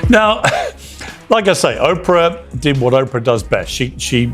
Now, like I say, Oprah did what Oprah does best. She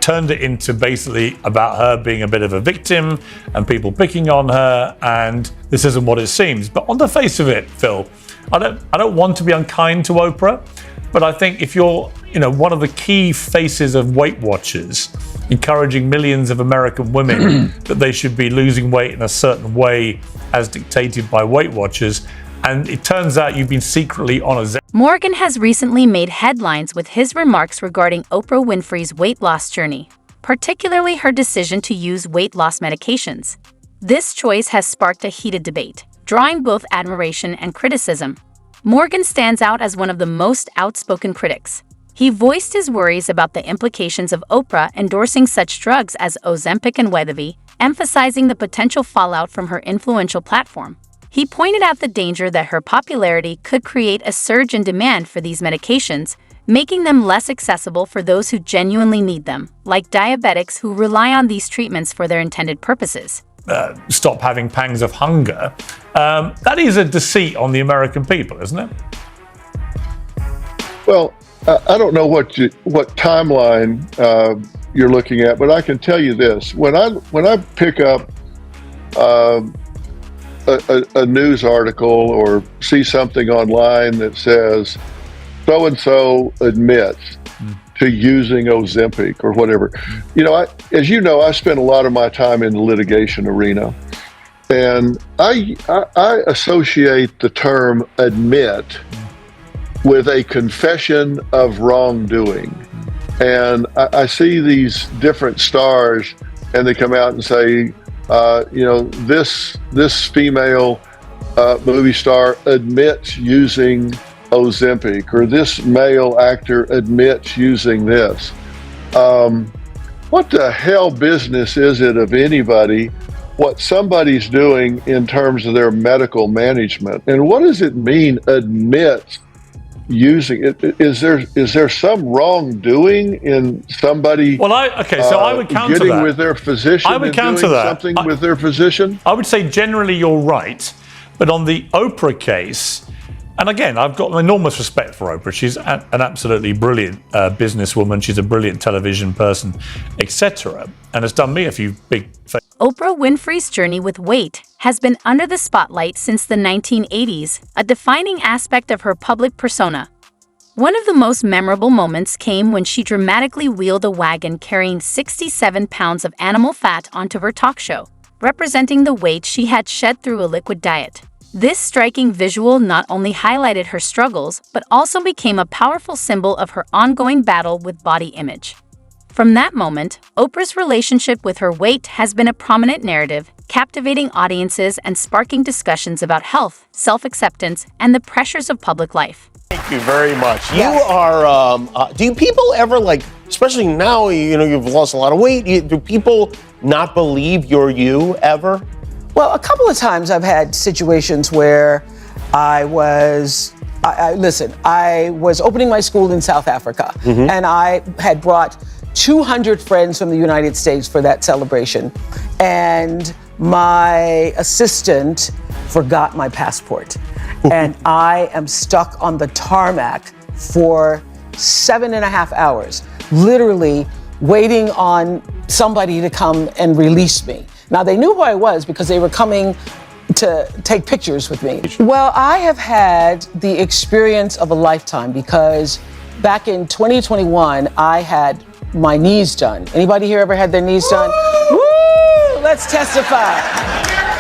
turned it into basically about her being a bit of a victim and people picking on her, and this isn't what it seems. But on the face of it, Phil, I don't want to be unkind to Oprah, but I think if you're, one of the key faces of Weight Watchers, encouraging millions of American women that they should be losing weight in a certain way as dictated by Weight Watchers, and it turns out you've been secretly on a Morgan has recently made headlines with his remarks regarding Oprah Winfrey's weight loss journey, particularly her decision to use weight loss medications. This choice has sparked a heated debate, drawing both admiration and criticism. Morgan stands out as one of the most outspoken critics. He voiced his worries about the implications of Oprah endorsing such drugs as Ozempic and Wegovy, emphasizing the potential fallout from her influential platform. He pointed out the danger that her popularity could create a surge in demand for these medications, making them less accessible for those who genuinely need them, like diabetics who rely on these treatments for their intended purposes. Stop having pangs of hunger. That is a deceit on the American people, isn't it? Well, I don't know what timeline you're looking at, but I can tell you this: when I pick up a news article or see something online that says so and so admits to using Ozempic or whatever, as you know, I spend a lot of my time in the litigation arena, and I associate the term admit with a confession of wrongdoing. And I see these different stars, and they come out and say, this female movie star admits using Ozempic, or this male actor admits using this. What the hell business is it of anybody what somebody's doing in terms of their medical management? And what does it mean, admits using it? Is there some wrongdoing in somebody? Well, I would counter getting that. with their physician. I would and counter doing that. something with their physician. I would say generally you're right, but on the Oprah case, and again, I've got enormous respect for Oprah. She's an absolutely brilliant businesswoman. She's a brilliant television person, etc., and has done me a few big favors. Oprah Winfrey's journey with weight has been under the spotlight since the 1980s, a defining aspect of her public persona. One of the most memorable moments came when she dramatically wheeled a wagon carrying 67 pounds of animal fat onto her talk show, representing the weight she had shed through a liquid diet. This striking visual not only highlighted her struggles, but also became a powerful symbol of her ongoing battle with body image. From that moment, Oprah's relationship with her weight has been a prominent narrative, captivating audiences and sparking discussions about health, self-acceptance, and the pressures of public life. Thank you very much. You are, do people ever, especially now, you've lost a lot of weight, do people not believe you're you ever? Well, a couple of times I've had situations where I was opening my school in South Africa, and I had brought 200 friends from the United States for that celebration, and my assistant forgot my passport, and I am stuck on the tarmac for 7.5 hours, literally waiting on somebody to come and release me. Now, they knew who I was because they were coming to take pictures with me. Well, I have had the experience of a lifetime because back in 2021, I had my knees done. Anybody here ever had their knees done? Woo! Let's testify.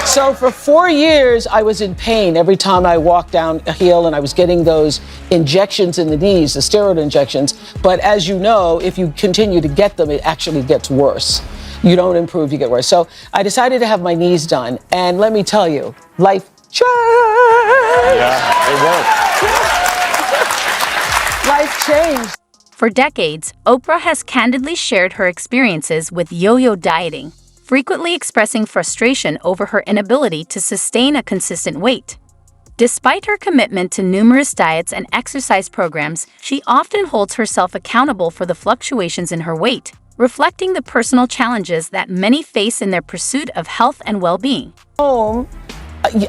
So for 4 years, I was in pain every time I walked down a hill, and I was getting those injections in the knees, the steroid injections. But as you know, if you continue to get them, it actually gets worse. You don't improve, you get worse. So I decided to have my knees done. And let me tell you, life changed. Yeah, it worked. Life changed. For decades, Oprah has candidly shared her experiences with yo-yo dieting, frequently expressing frustration over her inability to sustain a consistent weight. Despite her commitment to numerous diets and exercise programs, she often holds herself accountable for the fluctuations in her weight, reflecting the personal challenges that many face in their pursuit of health and well-being. Home,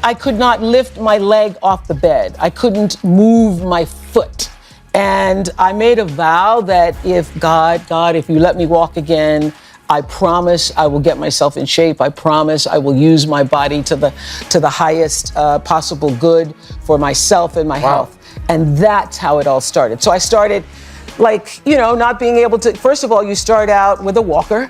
I could not lift my leg off the bed. I couldn't move my foot. And I made a vow that if God, if you let me walk again, I promise I will get myself in shape. I promise I will use my body to the highest possible good for myself and my health. And that's how it all started. So I started not being able to, first of all, you start out with a walker,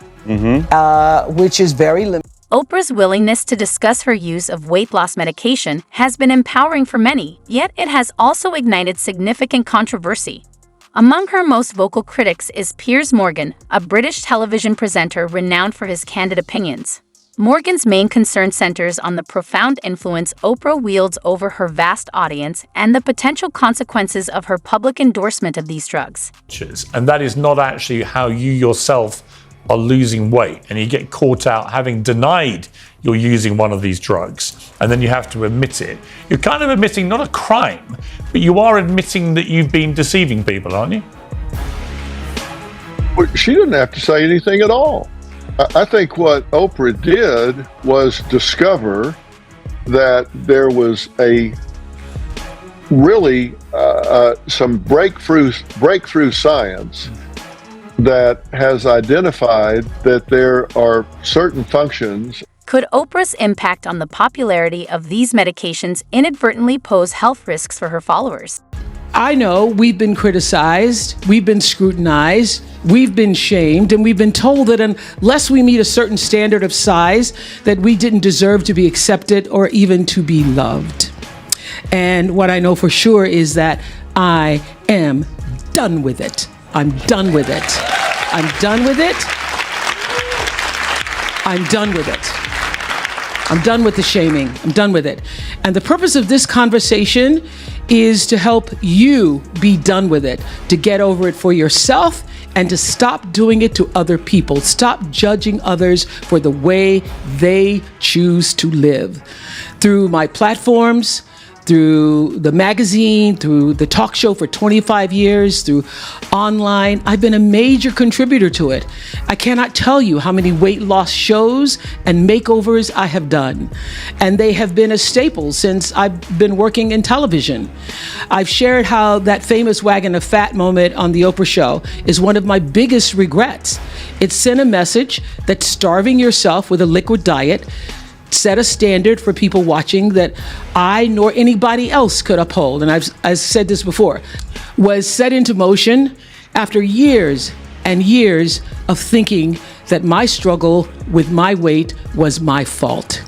which is very limited. Oprah's willingness to discuss her use of weight loss medication has been empowering for many, yet it has also ignited significant controversy. Among her most vocal critics is Piers Morgan, a British television presenter renowned for his candid opinions. Morgan's main concern centers on the profound influence Oprah wields over her vast audience and the potential consequences of her public endorsement of these drugs. And that is not actually how you yourself are losing weight, and you get caught out having denied you're using one of these drugs, and then you have to admit it. You're kind of admitting not a crime, but you are admitting that you've been deceiving people, aren't you? Well, she didn't have to say anything at all. I think what Oprah did was discover that there was a really some breakthrough science that has identified that there are certain functions. Could Oprah's impact on the popularity of these medications inadvertently pose health risks for her followers? I know we've been criticized, we've been scrutinized, we've been shamed, and we've been told that unless we meet a certain standard of size, that we didn't deserve to be accepted or even to be loved. And what I know for sure is that I am done with it. I'm done with it. I'm done with it. I'm done with it. I'm done with the shaming. I'm done with it. And the purpose of this conversation is to help you be done with it, to get over it for yourself and to stop doing it to other people. Stop judging others for the way they choose to live. Through my platforms, through the magazine, through the talk show for 25 years, through online, I've been a major contributor to it. I cannot tell you how many weight loss shows and makeovers I have done. And they have been a staple since I've been working in television. I've shared how that famous wagon of fat moment on the Oprah show is one of my biggest regrets. It sent a message that starving yourself with a liquid diet set a standard for people watching that I nor anybody else could uphold. And I've said this before, was set into motion after years and years of thinking that my struggle with my weight was my fault.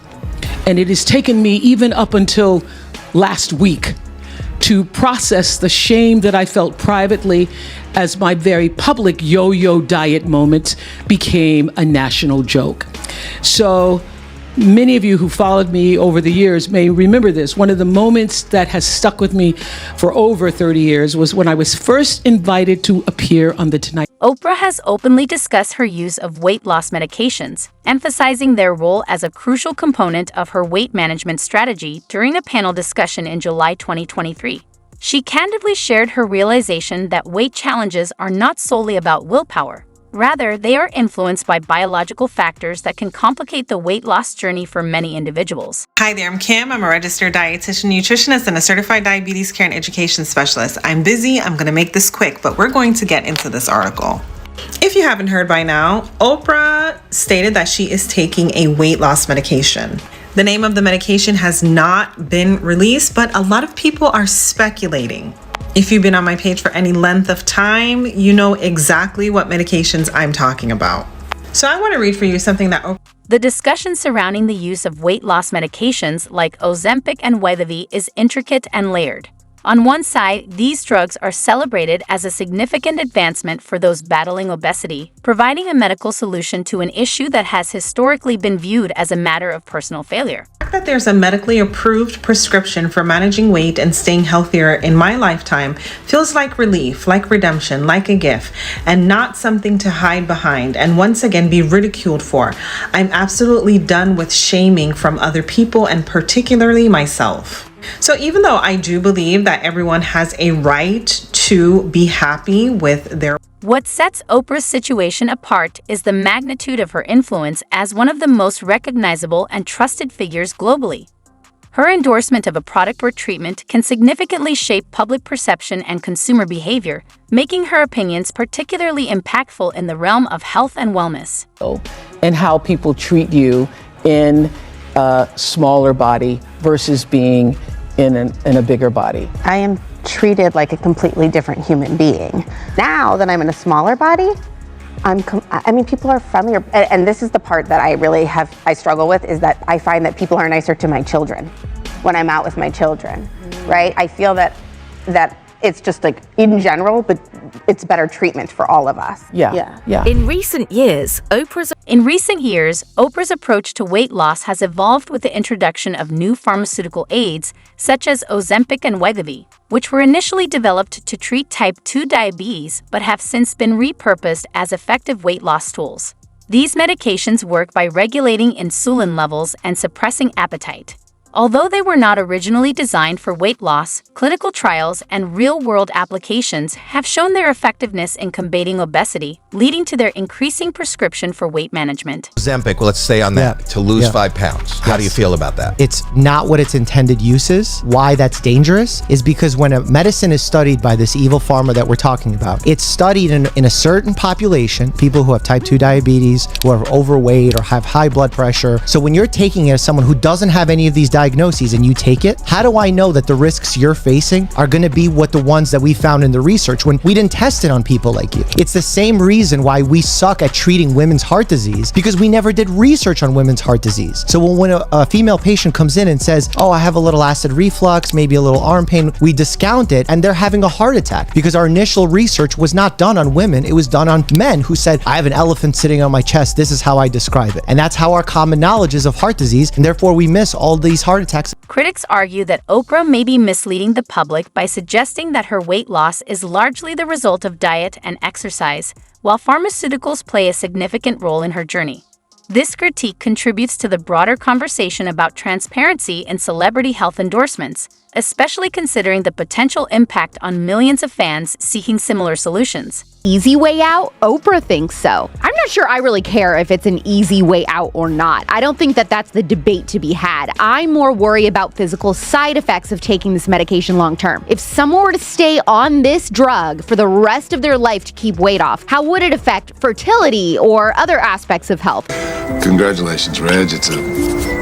And it has taken me even up until last week to process the shame that I felt privately as my very public yo-yo diet moments became a national joke. So many of you who followed me over the years may remember this. One of the moments that has stuck with me for over 30 years was when I was first invited to appear on The Tonight. Oprah has openly discussed her use of weight loss medications, emphasizing their role as a crucial component of her weight management strategy during a panel discussion in July 2023. She candidly shared her realization that weight challenges are not solely about willpower. Rather, they are influenced by biological factors that can complicate the weight loss journey for many individuals. Hi there, I'm Kim. I'm a registered dietitian, nutritionist, and a certified diabetes care and education specialist. I'm busy. I'm going to make this quick, but we're going to get into this article. If you haven't heard by now, Oprah stated that she is taking a weight loss medication. The name of the medication has not been released, but a lot of people are speculating. If you've been on my page for any length of time, you know exactly what medications I'm talking about. So I want to read for you something that The discussion surrounding the use of weight loss medications like Ozempic and Wegovy is intricate and layered. On one side, these drugs are celebrated as a significant advancement for those battling obesity, providing a medical solution to an issue that has historically been viewed as a matter of personal failure. The fact that there's a medically approved prescription for managing weight and staying healthier in my lifetime feels like relief, like redemption, like a gift, and not something to hide behind and once again be ridiculed for. I'm absolutely done with shaming from other people and particularly myself. So even though I do believe that everyone has a right to be happy with their... What sets Oprah's situation apart is the magnitude of her influence as one of the most recognizable and trusted figures globally. Her endorsement of a product or treatment can significantly shape public perception and consumer behavior, making her opinions particularly impactful in the realm of health and wellness. And how people treat you in a smaller body versus being in a bigger body. I am treated like a completely different human being. Now that I'm in a smaller body, people are friendlier. And this is the part that I struggle with, is that I find that people are nicer to my children when I'm out with my children, right? I feel that it's just like in general, but it's better treatment for all of us. Yeah. In recent years, Oprah's approach to weight loss has evolved with the introduction of new pharmaceutical aids, such as Ozempic and Wegovy, which were initially developed to treat type 2 diabetes but have since been repurposed as effective weight loss tools. These medications work by regulating insulin levels and suppressing appetite. Although they were not originally designed for weight loss, clinical trials and real-world applications have shown their effectiveness in combating obesity, leading to their increasing prescription for weight management. Ozempic, let's stay on that, to lose 5 pounds. How do you feel about that? It's not what its intended use is. Why that's dangerous is because when a medicine is studied by this evil pharma that we're talking about, it's studied in a certain population, people who have type 2 diabetes, who are overweight or have high blood pressure. So when you're taking it as someone who doesn't have any of these diagnoses and you take it, how do I know that the risks you're facing are going to be what the ones that we found in the research when we didn't test it on people like you? It's the same reason why we suck at treating women's heart disease, because we never did research on women's heart disease. So when a female patient comes in and says, oh, I have a little acid reflux, maybe a little arm pain, we discount it and they're having a heart attack because our initial research was not done on women, it was done on men who said, I have an elephant sitting on my chest, this is how I describe it. And that's how our common knowledge is of heart disease, and therefore we miss all these heart attacks. Critics argue that Oprah may be misleading the public by suggesting that her weight loss is largely the result of diet and exercise, while pharmaceuticals play a significant role in her journey. This critique contributes to the broader conversation about transparency in celebrity health endorsements, especially considering the potential impact on millions of fans seeking similar solutions. Easy way out? Oprah thinks so. I'm not sure I really care if it's an easy way out or not. I don't think that that's the debate to be had. I more worry about physical side effects of taking this medication long term. If someone were to stay on this drug for the rest of their life to keep weight off, how would it affect fertility or other aspects of health? Congratulations, Reg. It's a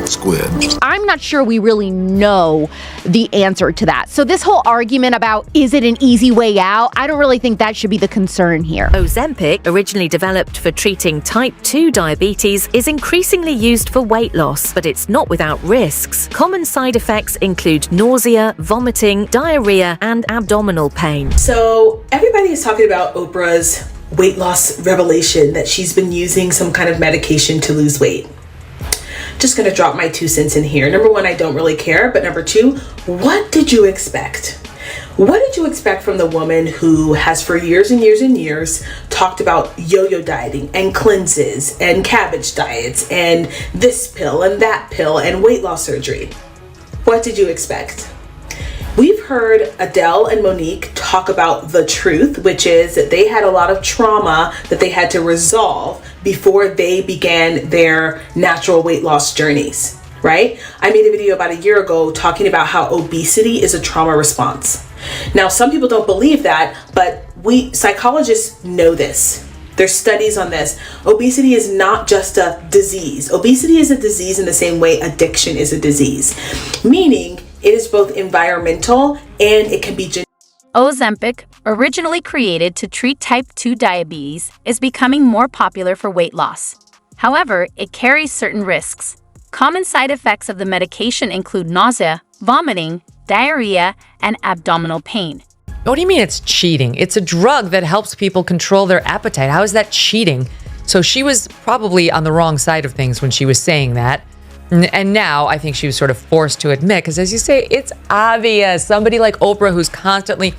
squid. I'm not sure we really know the answer to that. So this whole argument about is it an easy way out, I don't really think that should be the concern here. Ozempic, originally developed for treating type 2 diabetes, is increasingly used for weight loss, but it's not without risks. Common side effects include nausea, vomiting, diarrhea, and abdominal pain. So everybody is talking about Oprah's weight loss revelation that she's been using some kind of medication to lose weight. Just gonna drop my 2 cents in here. Number one, I don't really care, but number two, what did you expect? What did you expect from the woman who has for years and years and years talked about yo-yo dieting and cleanses and cabbage diets and this pill and that pill and weight loss surgery? What did you expect? We've heard Adele and Monique talk about the truth, which is that they had a lot of trauma that they had to resolve before they began their natural weight loss journeys, right? I made a video about a year ago talking about how obesity is a trauma response. Now, some people don't believe that, but we psychologists know this. There's studies on this. Obesity is not just a disease. Obesity is a disease in the same way addiction is a disease, meaning it is both environmental and it can be genetic. Ozempic, originally created to treat type 2 diabetes, is becoming more popular for weight loss. However, it carries certain risks. Common side effects of the medication include nausea, vomiting, diarrhea, and abdominal pain. What do you mean it's cheating? It's a drug that helps people control their appetite. How is that cheating? So she was probably on the wrong side of things when she was saying that. And now I think she was sort of forced to admit, because as you say, it's obvious. Somebody like Oprah, who's constantly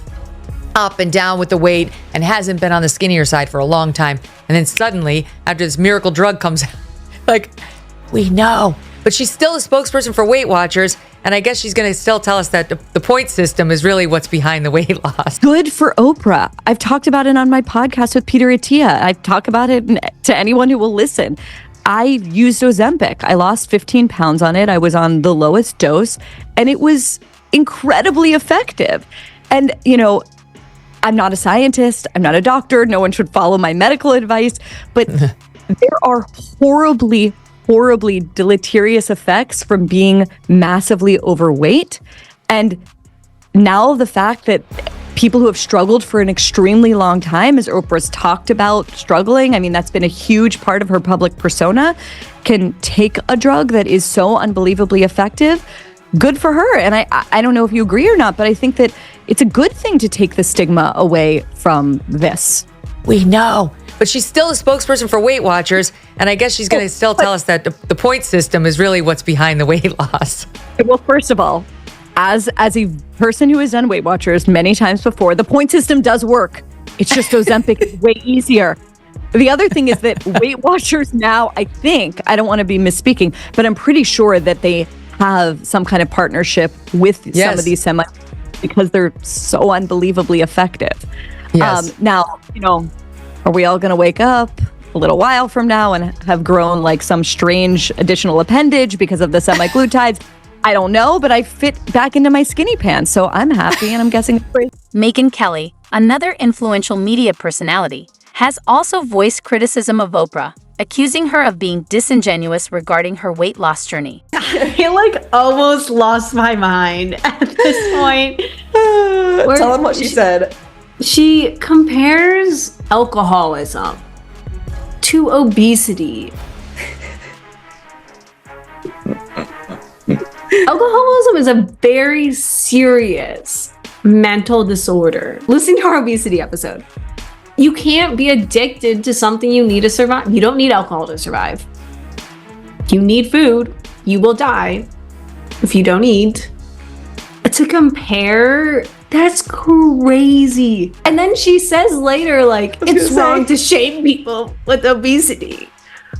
up and down with the weight and hasn't been on the skinnier side for a long time. And then suddenly, after this miracle drug comes out, like, we know. But she's still a spokesperson for Weight Watchers. And I guess she's going to still tell us that the point system is really what's behind the weight loss. Good for Oprah. I've talked about it on my podcast with Peter Attia. I talk about it to anyone who will listen. I used Ozempic. I lost 15 pounds on it. I was on the lowest dose, and it was incredibly effective. And, I'm not a scientist. I'm not a doctor. No one should follow my medical advice. But there are horribly, horribly deleterious effects from being massively overweight. And now the fact that people who have struggled for an extremely long time, as Oprah's talked about struggling, I mean, that's been a huge part of her public persona, can take a drug that is so unbelievably effective. Good for her. And I don't know if you agree or not, but I think that it's a good thing to take the stigma away from this. We know. But she's still a spokesperson for Weight Watchers, and I guess she's going to still tell us that the point system is really what's behind the weight loss. Well, first of all, as a person who has done Weight Watchers many times before, the point system does work. It's just Ozempic is way easier. The other thing is that Weight Watchers now, I don't want to be misspeaking, but I'm pretty sure that they have some kind of partnership with some of these because they're so unbelievably effective. Yes. Now, are we all going to wake up a little while from now and have grown like some strange additional appendage because of the semaglutides? I don't know, but I fit back into my skinny pants, so I'm happy, and I'm guessing. Megyn Kelly, another influential media personality, has also voiced criticism of Oprah, accusing her of being disingenuous regarding her weight loss journey. I almost lost my mind at this point. Tell them what she said. She compares alcoholism to obesity. Alcoholism is a very serious mental disorder. Listen to our obesity episode. You can't be addicted to something you need to survive. You don't need alcohol to survive. You need food. You will die if you don't eat. To compare, that's crazy. And then she says later, it's wrong to shame people with obesity.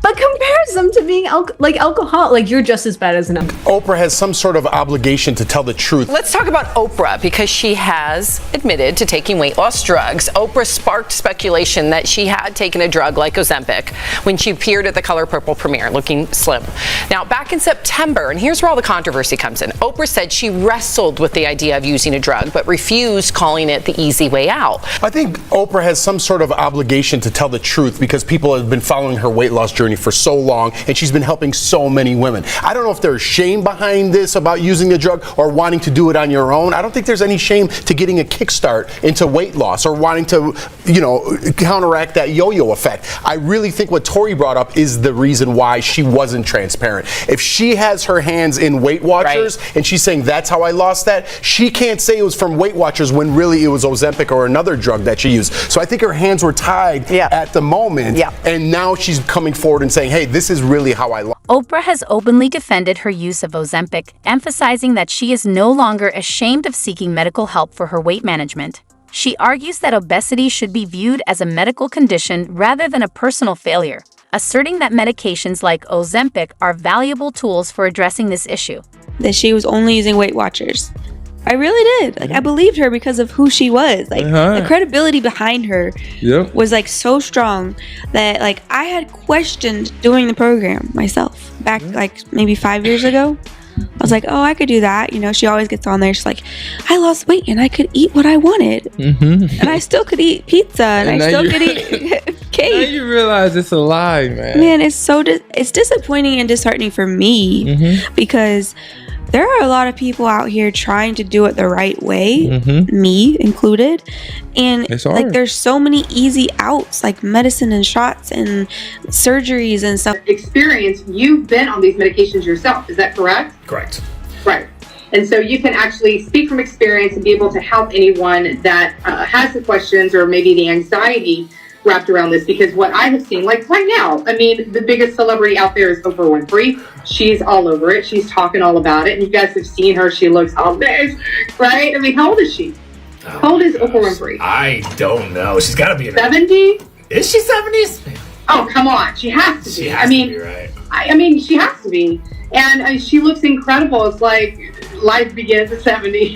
But compares them to being alcohol. You're just as bad as an alcoholic. Oprah has some sort of obligation to tell the truth. Let's talk about Oprah, because she has admitted to taking weight loss drugs. Oprah sparked speculation that she had taken a drug like Ozempic when she appeared at the Color Purple premiere looking slim. Now, back in September, and here's where all the controversy comes in, Oprah said she wrestled with the idea of using a drug, but refused, calling it the easy way out. I think Oprah has some sort of obligation to tell the truth because people have been following her weight loss journey for so long, and she's been helping so many women. I don't know if there's shame behind this about using a drug or wanting to do it on your own. I don't think there's any shame to getting a kickstart into weight loss or wanting to, counteract that yo-yo effect. I really think what Tori brought up is the reason why she wasn't transparent. If she has her hands in Weight Watchers and she's saying that's how I lost that, she can't say it was from Weight Watchers when really it was Ozempic or another drug that she used. So I think her hands were tied at the moment, and now she's coming forward and saying, hey, this is really how I lost. Oprah has openly defended her use of Ozempic, emphasizing that she is no longer ashamed of seeking medical help for her weight management. She argues that obesity should be viewed as a medical condition rather than a personal failure, asserting that medications like Ozempic are valuable tools for addressing this issue. That she was only using Weight Watchers. I really did. I believed her because of who she was. The credibility behind her was so strong that I had questioned doing the program myself back maybe 5 years ago. I was like, oh, I could do that. She always gets on there. She's like, I lost weight and I could eat what I wanted. And I still could eat pizza and I still could eat cake. Now you realize it's a lie, man. Man, it's disappointing and disheartening for me because there are a lot of people out here trying to do it the right way, me included. And there's so many easy outs, like medicine and shots and surgeries and stuff. Experience, you've been on these medications yourself, is that correct? Correct. Right. And so you can actually speak from experience and be able to help anyone that has the questions or maybe the anxiety wrapped around this, because what I have seen, right now, the biggest celebrity out there is Oprah Winfrey. She's all over it. She's talking all about it. And you guys have seen her. She looks amazing, right? How old is she? How old is Oprah Winfrey? I don't know. She's got to be in 70? Is she 70s? Oh, come on. She has to be. She has to be, right? She has to be. And she looks incredible. It's like life begins at 70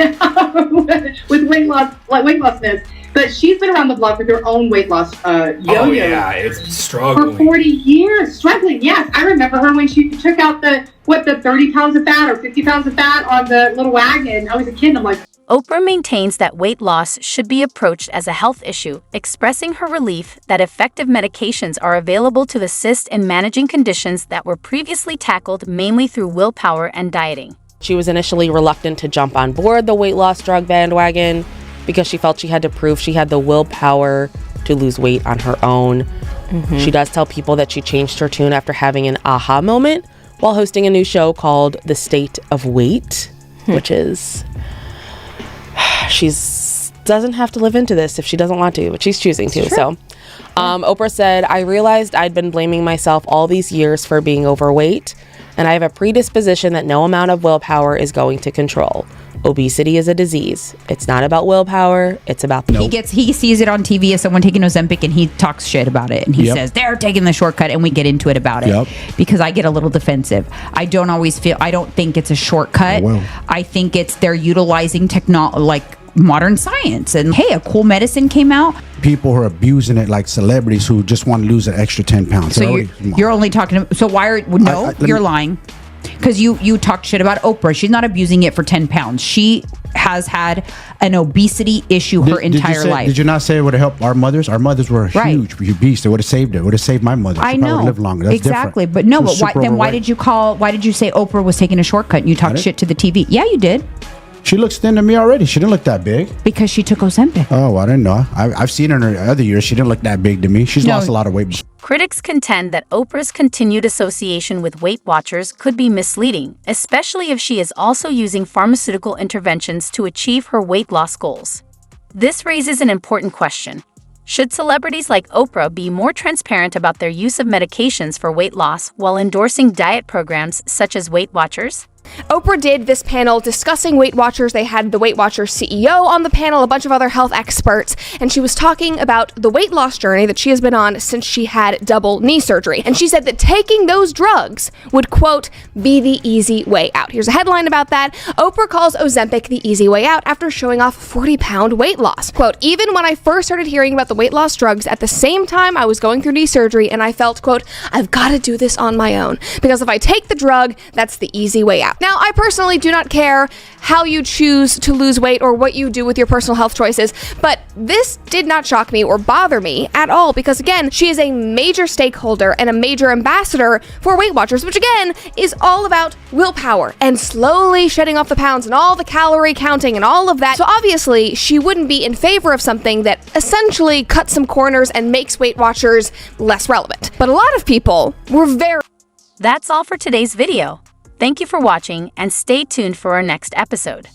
with weight lossness. But she's been around the block with her own weight loss yo-yo. Oh yeah, it's struggling. For 40 years, struggling. Yes, I remember her when she took out the 30 pounds of fat or 50 pounds of fat on the little wagon. I was a kid, and I'm like, Oprah maintains that weight loss should be approached as a health issue, expressing her relief that effective medications are available to assist in managing conditions that were previously tackled mainly through willpower and dieting. She was initially reluctant to jump on board the weight loss drug bandwagon because she felt she had to prove she had the willpower to lose weight on her own. She does tell people that she changed her tune after having an aha moment while hosting a new show called The State of Weight, which is... She doesn't have to live into this if she doesn't want to, but she's choosing to. So Oprah said, I realized I'd been blaming myself all these years for being overweight, and I have a predisposition that no amount of willpower is going to control. Obesity is a disease. It's not about willpower. It's about He sees it on TV as someone taking Ozempic, and he talks shit about it, and he says they're taking the shortcut, and we get into it about it because I get a little defensive. I don't think it's a shortcut. I think they're utilizing modern science, and hey, a cool medicine came out. People who are abusing it, like celebrities who just want to lose an extra 10 pounds. So you're only talking. So why are you're lying? Because you talked shit about Oprah. She's not abusing it for 10 pounds. She has had an obesity issue her entire life. Did you not say it would have helped our mothers? Our mothers were huge beasts. It would have saved it. It would have saved my mother. I She probably know. lived longer. That's exactly. different. But no, She was but super why overweight. did you say Oprah was taking a shortcut and you talked shit to the TV? Yeah, you did. She looks thin to me already. She didn't look that big. Because she took Ozempic. Oh, I didn't know. I've seen her in her other years. She didn't look that big to me. She's lost a lot of weight. Critics contend that Oprah's continued association with Weight Watchers could be misleading, especially if she is also using pharmaceutical interventions to achieve her weight loss goals. This raises an important question. Should celebrities like Oprah be more transparent about their use of medications for weight loss while endorsing diet programs such as Weight Watchers? Oprah did this panel discussing Weight Watchers. They had the Weight Watchers CEO on the panel, a bunch of other health experts, and she was talking about the weight loss journey that she has been on since she had double knee surgery. And she said that taking those drugs would, quote, be the easy way out. Here's a headline about that. Oprah calls Ozempic the easy way out after showing off 40-pound weight loss. Quote, even when I first started hearing about the weight loss drugs at the same time I was going through knee surgery, and I felt, quote, I've got to do this on my own, because if I take the drug, that's the easy way out. Now, I personally do not care how you choose to lose weight or what you do with your personal health choices, but this did not shock me or bother me at all, because again, she is a major stakeholder and a major ambassador for Weight Watchers, which again is all about willpower and slowly shedding off the pounds and all the calorie counting and all of that. So obviously, she wouldn't be in favor of something that essentially cuts some corners and makes Weight Watchers less relevant. But a lot of people were very... That's all for today's video. Thank you for watching, and stay tuned for our next episode.